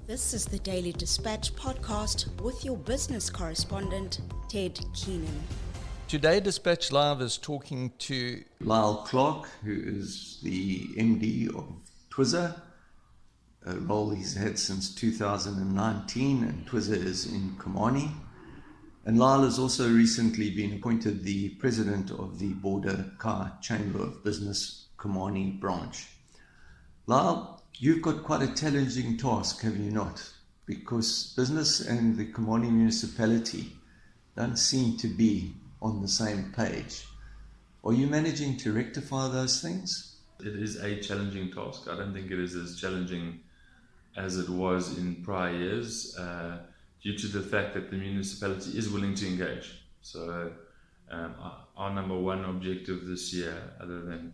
This is the Daily Dispatch podcast with your business correspondent, Ted Keenan. Today, Dispatch Live is talking to Lisle Clark, who is the MD of Twiza, a role he's had since 2019, and Twiza is in Komani. And Lisle has also recently been appointed the president of the Border Car Chamber of Business Komani branch. Lisle, you've got quite a challenging task, have you not? Because business and the Komani municipality don't seem to be on the same page. Are you managing to rectify those things? It is a challenging task. I don't think it is as challenging as it was in prior years, due to the fact that the municipality is willing to engage. So our number one objective this year, other than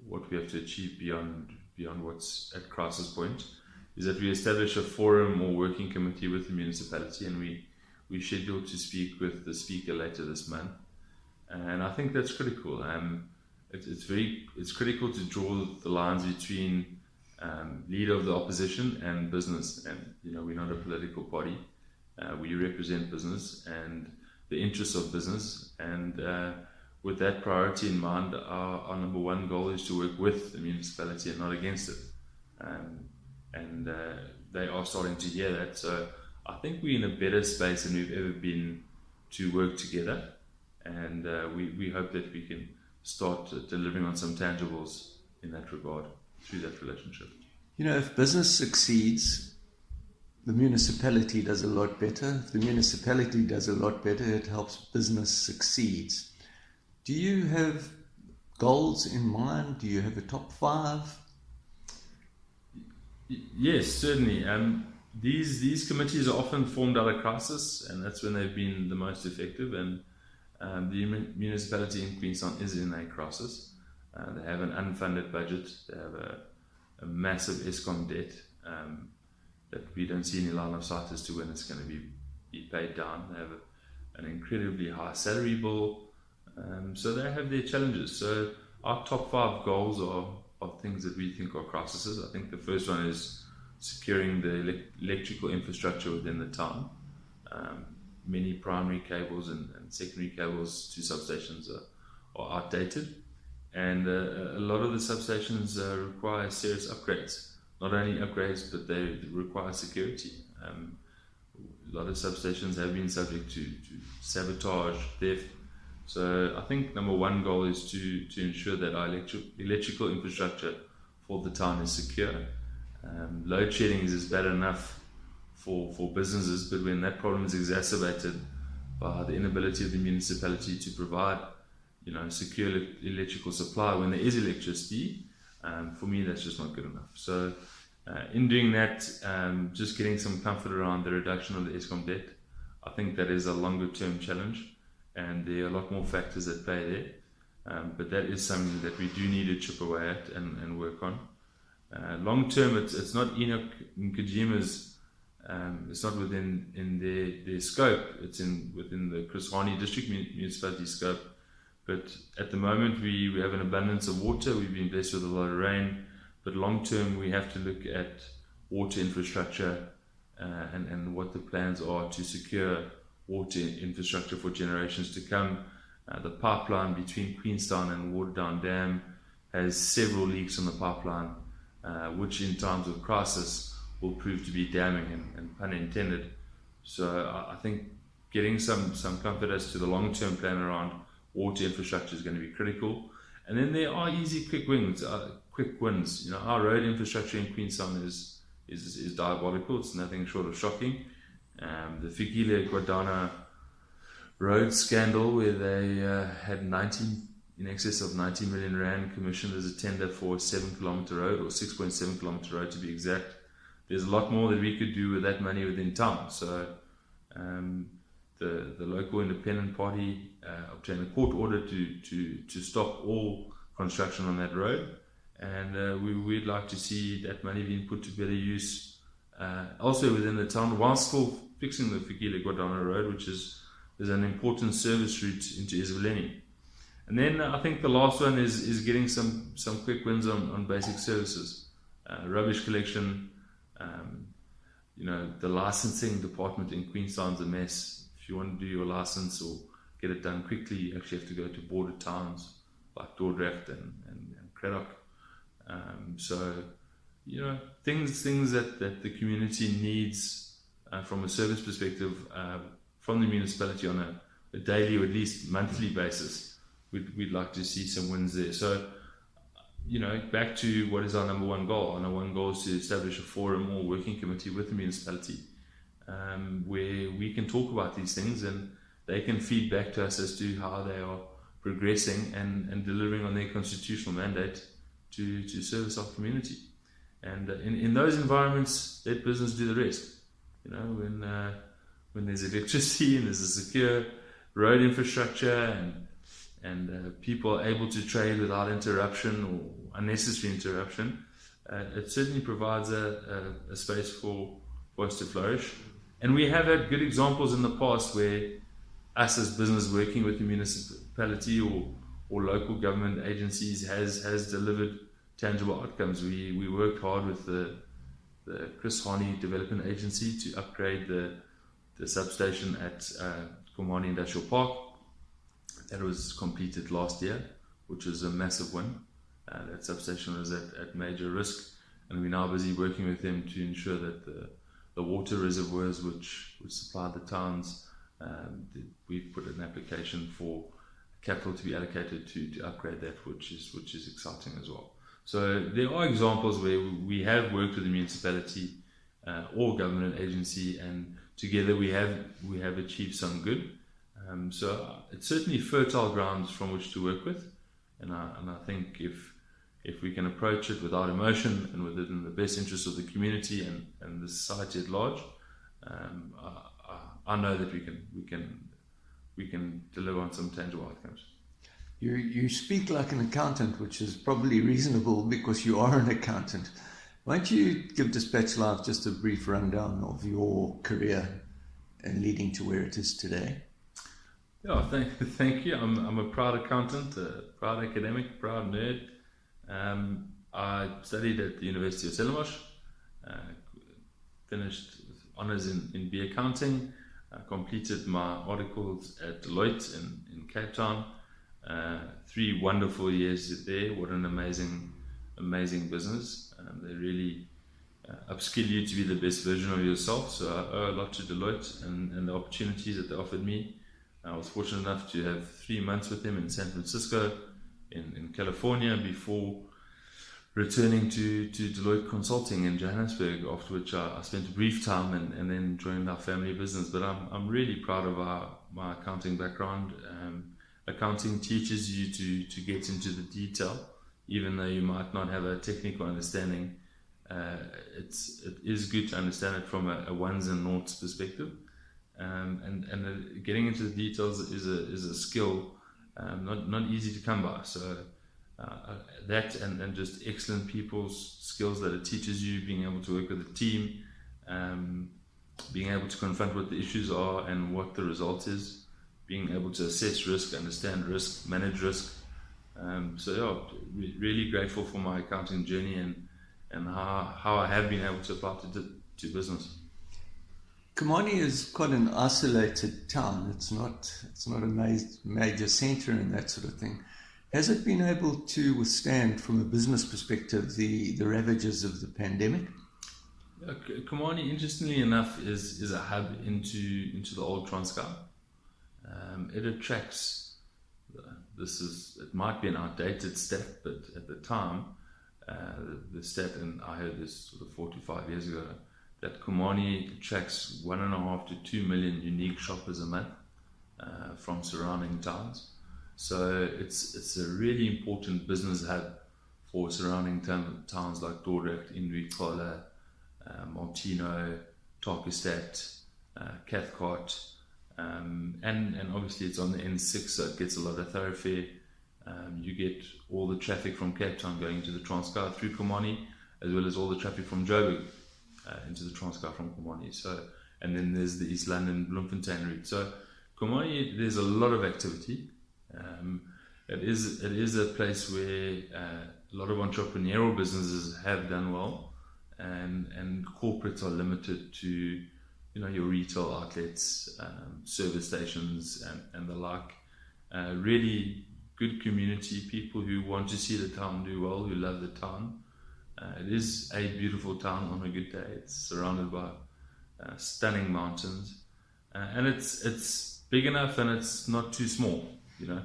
what we have to achieve beyond what's at crisis point, is that we establish a forum or working committee with the municipality, and we scheduled to speak with the speaker later this month. And I think that's critical. It's critical to draw the lines between leader of the opposition and business. And we're not a political party. We represent business and the interests of business. And with that priority in mind, our number one goal is to work with the municipality and not against it. And they are starting to hear that. So I think we're in a better space than we've ever been to work together. And we hope that we can start delivering on some tangibles in that regard through that relationship. If business succeeds, the municipality does a lot better. If the municipality does a lot better, it helps business succeed. Do you have goals in mind? Do you have a top 5? Yes, certainly. These committees are often formed out of crisis, and that's when they've been the most effective. And the municipality in Queenstown is in a crisis. They have an unfunded budget. They have a massive ESCOM debt that we don't see any line of sight as to when it's going to be paid down. They have an incredibly high salary bill. So they have their challenges. So our top 5 goals are things that we think are crises. I think the first one is securing the electrical infrastructure within the town. Many primary cables and secondary cables to substations are outdated, and a lot of the substations require serious upgrades. Not only upgrades, but they require security. A lot of substations have been subject to sabotage, theft. So I think number one goal is to ensure that our electrical infrastructure for the town is secure. Load shedding is bad enough for businesses, but when that problem is exacerbated by the inability of the municipality to provide secure electrical supply when there is electricity, for me that's just not good enough. So in doing that, just getting some comfort around the reduction of the ESCOM debt, I think that is a longer term challenge, and there are a lot more factors at play there, but that is something that we do need to chip away at and work on. Long term, it's not Enoch Nkajima's, it's not within their scope. It's within the Chris Hani district municipality scope. But at the moment, we have an abundance of water. We've been blessed with a lot of rain. But long term, we have to look at water infrastructure and what the plans are to secure water infrastructure for generations to come. The pipeline between Queenstown and Waterdown Dam has several leaks on the pipeline, which in times of crisis will prove to be damning and pun intended. So I think getting some comfort as to the long-term plan around water infrastructure is going to be critical. And then there are easy quick wins. Our road infrastructure in Queenstown is diabolical. It's nothing short of shocking. The Fikile Guadana road scandal, where they had in excess of 90 million rand commissioned as a tender for a 7-kilometer road, or 6.7 kilometer road to be exact. There's a lot more that we could do with that money within town. So the local independent party obtained a court order to stop all construction on that road, and we'd like to see that money being put to better use also within the town, while still fixing the Fikile Guadana road, which is an important service route into Ezivaleni. And then I think the last one is getting some quick wins on basic services, rubbish collection. the licensing department in Queenstown's a mess. If you want to do your license or get it done quickly, you actually have to go to border towns like Dordrecht and Craddock. So, things that the community needs from a service perspective from the municipality on a daily or at least monthly basis, we'd like to see some wins there. So, back to what is our number one goal. Our number one goal is to establish a forum or working committee with the municipality where we can talk about these things and they can feed back to us as to how they are progressing and delivering on their constitutional mandate to service our community. And in those environments, let business do the rest. When there's electricity and there's a secure road infrastructure and people are able to trade without interruption or unnecessary interruption, it certainly provides a space for us to flourish. And we have had good examples in the past where us as business working with the municipality or local government agencies has delivered tangible outcomes. We worked hard with the Chris Hani Development Agency to upgrade the substation at Komani Industrial Park. That was completed last year, which was a massive win. That substation was at major risk, and we're now busy working with them to ensure that the water reservoirs which supply the towns, we've put an application for capital to be allocated to upgrade that, which is exciting as well. So there are examples where we have worked with the municipality or government agency, and together we have achieved some good. So it's certainly fertile grounds from which to work with, and I think if we can approach it without emotion and within the best interest of the community and the society at large, I know that we can deliver on some tangible outcomes. You speak like an accountant, which is probably reasonable because you are an accountant. Why don't you give Dispatch Live just a brief rundown of your career and leading to where it is today? Yeah, thank you. I'm a proud accountant, a proud academic, proud nerd. I studied at the University of Stellenbosch, finished with honours in B accounting, completed my articles at Deloitte in Cape Town. 3 wonderful years there. What an amazing business. They really upskill you to be the best version of yourself. So I owe a lot to Deloitte and the opportunities that they offered me. I was fortunate enough to have 3 months with them in San Francisco, in California, before returning to Deloitte Consulting in Johannesburg, after which I spent a brief time and then joined our family business. But I'm really proud of my accounting background. Accounting teaches you to get into the detail, even though you might not have a technical understanding. It is good to understand it from a ones and noughts perspective. And getting into the details is a skill not easy to come by. So that and just excellent people's skills that it teaches you, being able to work with a team, being able to confront what the issues are and what the result is, being able to assess risk, understand risk, manage risk. So yeah, really grateful for my accounting journey and how I have been able to apply to business. Komani is quite an isolated town. It's not a major centre and that sort of thing. Has it been able to withstand, from a business perspective, the ravages of the pandemic? Komani, interestingly enough, is a hub into the old Transkei. It attracts. It might be an outdated stat, but at the time, the stat, and I heard this sort of 4 to 5 years ago, that Komani attracts 1.5 to 2 million unique shoppers a month from surrounding towns. So it's a really important business hub for surrounding towns like Dordrecht, Lisle, Martino, Tarkestad, Cathcart, and obviously it's on the N6, so it gets a lot of thoroughfare. You get all the traffic from Cape Town going into the Transkei through Komani, as well as all the traffic from Joburg into the Transkei from Komani. So, and then there's the East London Bloemfontein route. So Komani, there's a lot of activity. It is a place where a lot of entrepreneurial businesses have done well, and corporates are limited to, you know, your retail outlets, service stations, and the like. Really good community, people who want to see the town do well, who love the town. It is a beautiful town on a good day. It's surrounded by stunning mountains, and it's big enough and it's not too small, you know.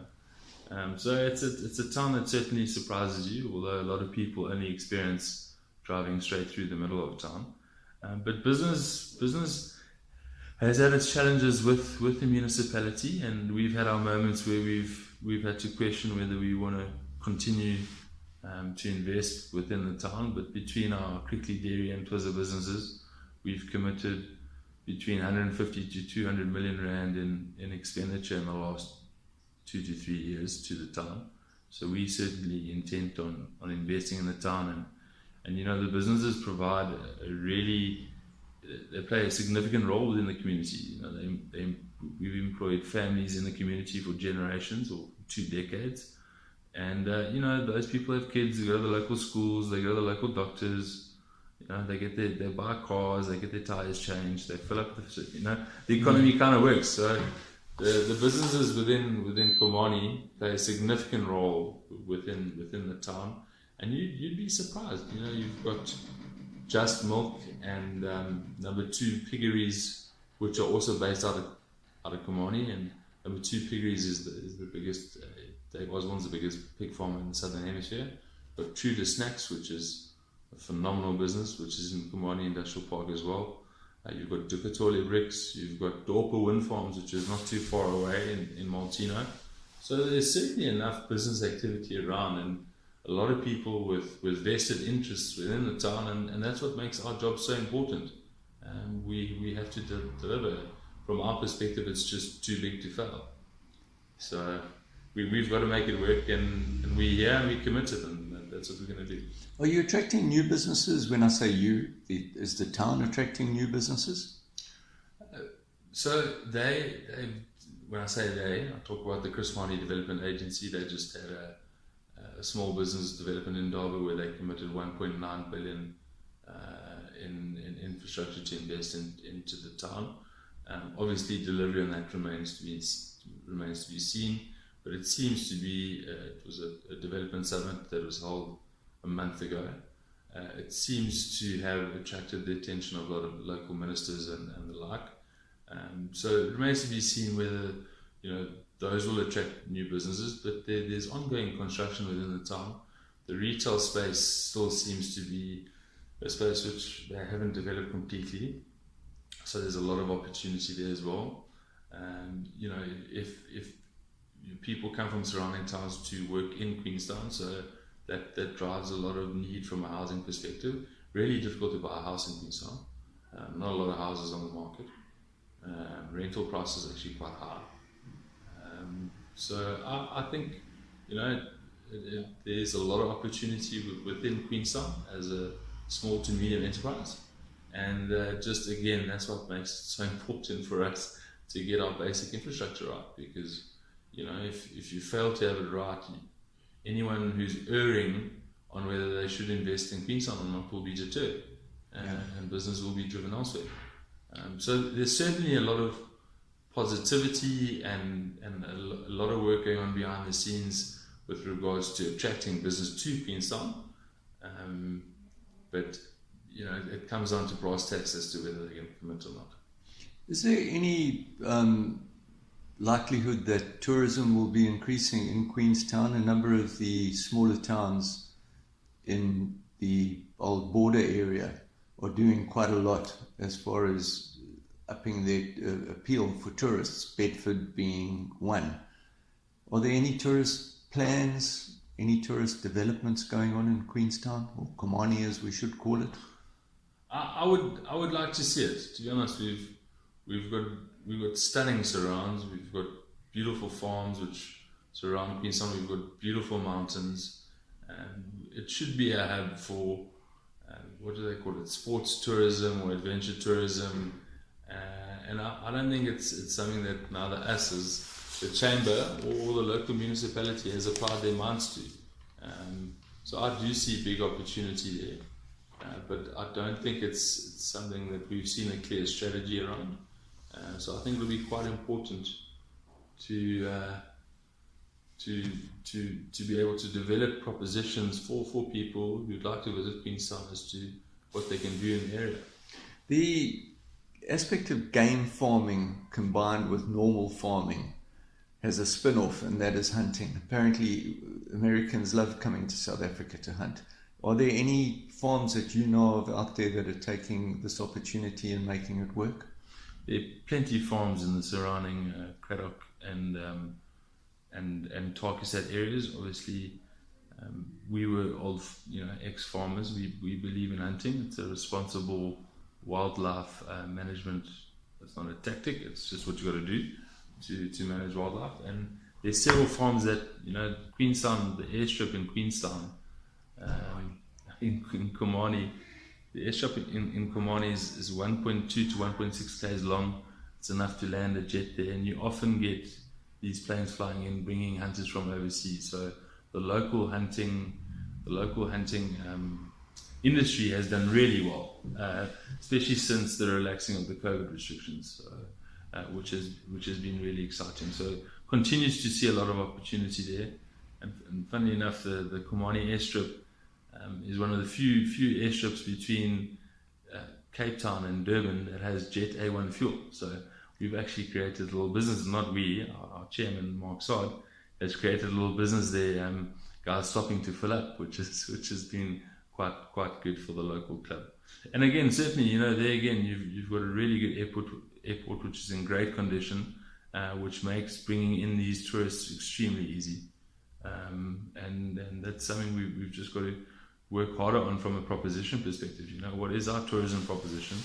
So it's a town that certainly surprises you, although a lot of people only experience driving straight through the middle of town. But business has had its challenges with the municipality, and we've had our moments where we've had to question whether we want to continue to invest within the town. But between our Crickley Dairy and Twiza businesses, we've committed between 150 to 200 million rand in expenditure in the last 2 to 3 years to the town. So we certainly intent on investing in the town, and you know, the businesses provide they play a significant role within the community. You know, we've employed families in the community for generations or 2 decades, and you know, those people have kids, they go to the local schools, they go to the local doctors. You know, they buy cars, they get their tires changed, they fill up the, you know, the economy kind of works. So the businesses within Komani play a significant role within the town, and you'd be surprised. You know, you've got Just Milk and number 2 piggeries, which are also based out of Komani, and number 2 piggeries is the biggest. Dave Osborne's the biggest pig farm in the Southern Hemisphere. But True to Snacks, which is a phenomenal business, which is in Komani Industrial Park as well. You've got Dukatole Bricks, you've got Dorper Wind Farms, which is not too far away in Maltino. So there's certainly enough business activity around, and a lot of people with vested interests within the town, and that's what makes our job so important. We have to deliver. From our perspective, it's just too big to fail. So we've got to make it work, and we're here and we're committed, and that's what we're going to do. Are you attracting new businesses? When I say you, is the town attracting new businesses? So when I say they, I talk about the Chris Marty Development Agency. They just had a small business development in Durban where they committed 1.9 billion in infrastructure to invest into the town. Obviously, delivery on that remains to be seen. But it seems to be, it was a development summit that was held a month ago. It seems to have attracted the attention of a lot of local ministers and the like. So it remains to be seen whether, you know, those will attract new businesses. But there's ongoing construction within the town. The retail space still seems to be a space which they haven't developed completely. So there's a lot of opportunity there as well. You know, if people come from surrounding towns to work in Queenstown, so that drives a lot of need from a housing perspective. Really difficult to buy a house in Queenstown. Not a lot of houses on the market. Rental prices are actually quite high. So I think, you know, there's a lot of opportunity within Queenstown as a small to medium enterprise, and just again, that's what makes it so important for us to get our basic infrastructure right, because, you know, if you fail to have it right, anyone who's erring on whether they should invest in Queenstown or not will be deterred, and business will be driven elsewhere. So there's certainly a lot of positivity and a lot of work going on behind the scenes with regards to attracting business to Queenstown. But, you know, it comes down to brass tacks as to whether they can commit or not. Is there any likelihood that tourism will be increasing in Queenstown? A number of the smaller towns in the old border area are doing quite a lot as far as upping their appeal for tourists, Bedford being one. Are there any tourist plans, any tourist developments going on in Queenstown, or Komani as we should call it? I would like to see it. To be honest, we've got stunning surrounds. We've got beautiful farms which surround Queenstown. We've got beautiful mountains. It should be a hub for what do they call it? Sports tourism or adventure tourism. And I don't think it's something that neither us as the chamber or the local municipality has applied their minds to. So I do see big opportunity there. but I don't think it's something that we've seen a clear strategy around. So I think it'll be quite important to be able to develop propositions for people who'd like to visit Queenstown as to what they can do in the area. The aspect of game farming combined with normal farming has a spin-off, and that is hunting. Apparently, Americans love coming to South Africa to hunt. Are there any farms that you know of out there that are taking this opportunity and making it work? There are plenty of farms in the surrounding Cradock and Tarkisat areas. Obviously, we were old, ex-farmers. We believe in hunting. It's a responsible wildlife management. It's not a tactic. It's just what you got to do to manage wildlife. And there's several farms that Queenstown, the airstrip in Queenstown, in Komani. The airstrip in Komani is 1.2 to 1.6 km long. It's enough to land a jet there, and you often get these planes flying in, bringing hunters from overseas. So the local hunting industry has done really well, especially since the relaxing of the COVID restrictions, which has been really exciting. So continues to see a lot of opportunity there. And funnily enough, the Komani airstrip is one of the few airstrips between Cape Town and Durban that has Jet A1 fuel. So we've actually created a little business, not we, our chairman, Mark Sard, has created a little business there, guys stopping to fill up, which has been quite good for the local club. And again, certainly, there again, you've got a really good airport which is in great condition, which makes bringing in these tourists extremely easy. And that's something we've just got to work harder on from a proposition perspective. What is our tourism proposition?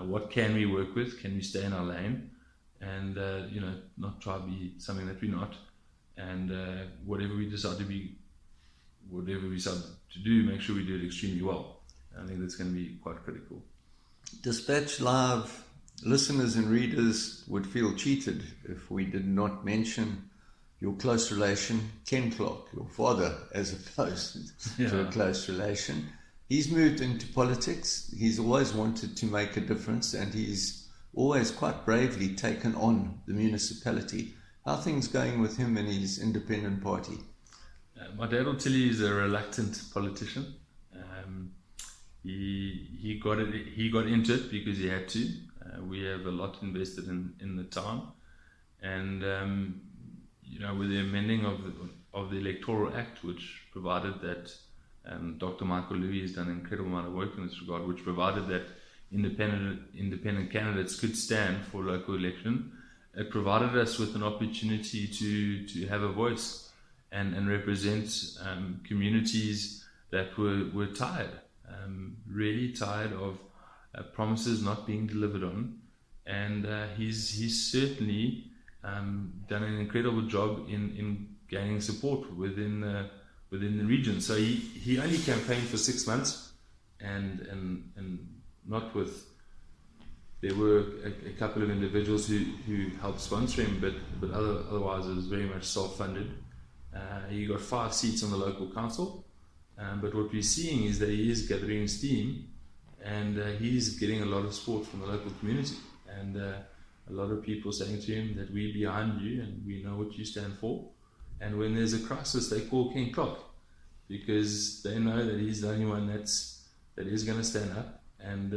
What can we work with? Can we stay in our lane? And, not try to be something that we're not. And whatever we decide to do, make sure we do it extremely well. I think that's going to be quite critical. Dispatch Live listeners and readers would feel cheated if we did not mention your close relation, Ken Clark, your father, as opposed to a close relation. He's moved into politics. He's always wanted to make a difference, and he's always quite bravely taken on the municipality. How are things going with him and his independent party? My dad will tell you he's a reluctant politician. He got into it because he had to. We have a lot invested in the town, and with the amending of the Electoral Act, which provided that Dr. Michael Louis has done an incredible amount of work in this regard, which provided that independent candidates could stand for local election. It provided us with an opportunity to have a voice and represent communities that were tired, really tired of promises not being delivered on. And he's certainly done an incredible job in gaining support within the region. So he only campaigned for 6 months, and not with. There were a couple of individuals who helped sponsor him, but otherwise it was very much self-funded. He got 5 seats on the local council, but what we're seeing is that he is gathering steam, and he's getting a lot of support from the local community, and a lot of people saying to him that we're behind you and we know what you stand for. And when there's a crisis, they call Ken Clark, because they know that he's the only one that is going to stand up and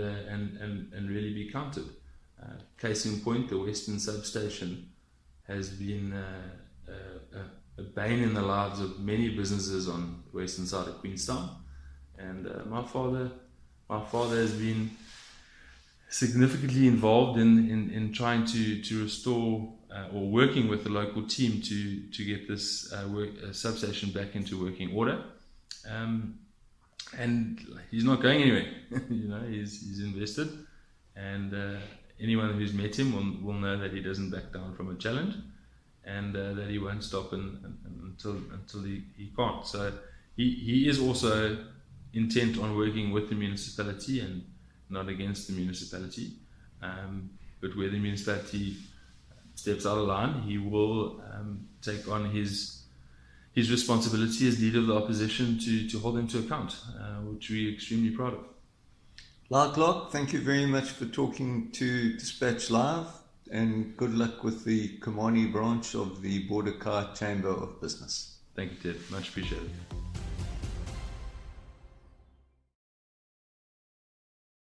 really be counted. Case in point, the Western substation has been a bane in the lives of many businesses on the western side of Queenstown, and my father has been significantly involved in trying to restore or working with the local team to get this substation back into working order. And he's not going anywhere. He's invested, and anyone who's met him will know that he doesn't back down from a challenge, and that he won't stop until he can't. So he is also intent on working with the municipality and not against the municipality. But where the municipality steps out of line, he will take on his responsibility as leader of the opposition to hold them to account, which we're extremely proud of. Lisle Clark, thank you very much for talking to Dispatch Live, and good luck with the Komani branch of the Border Car Chamber of Business. Thank you, Ted. Much appreciated.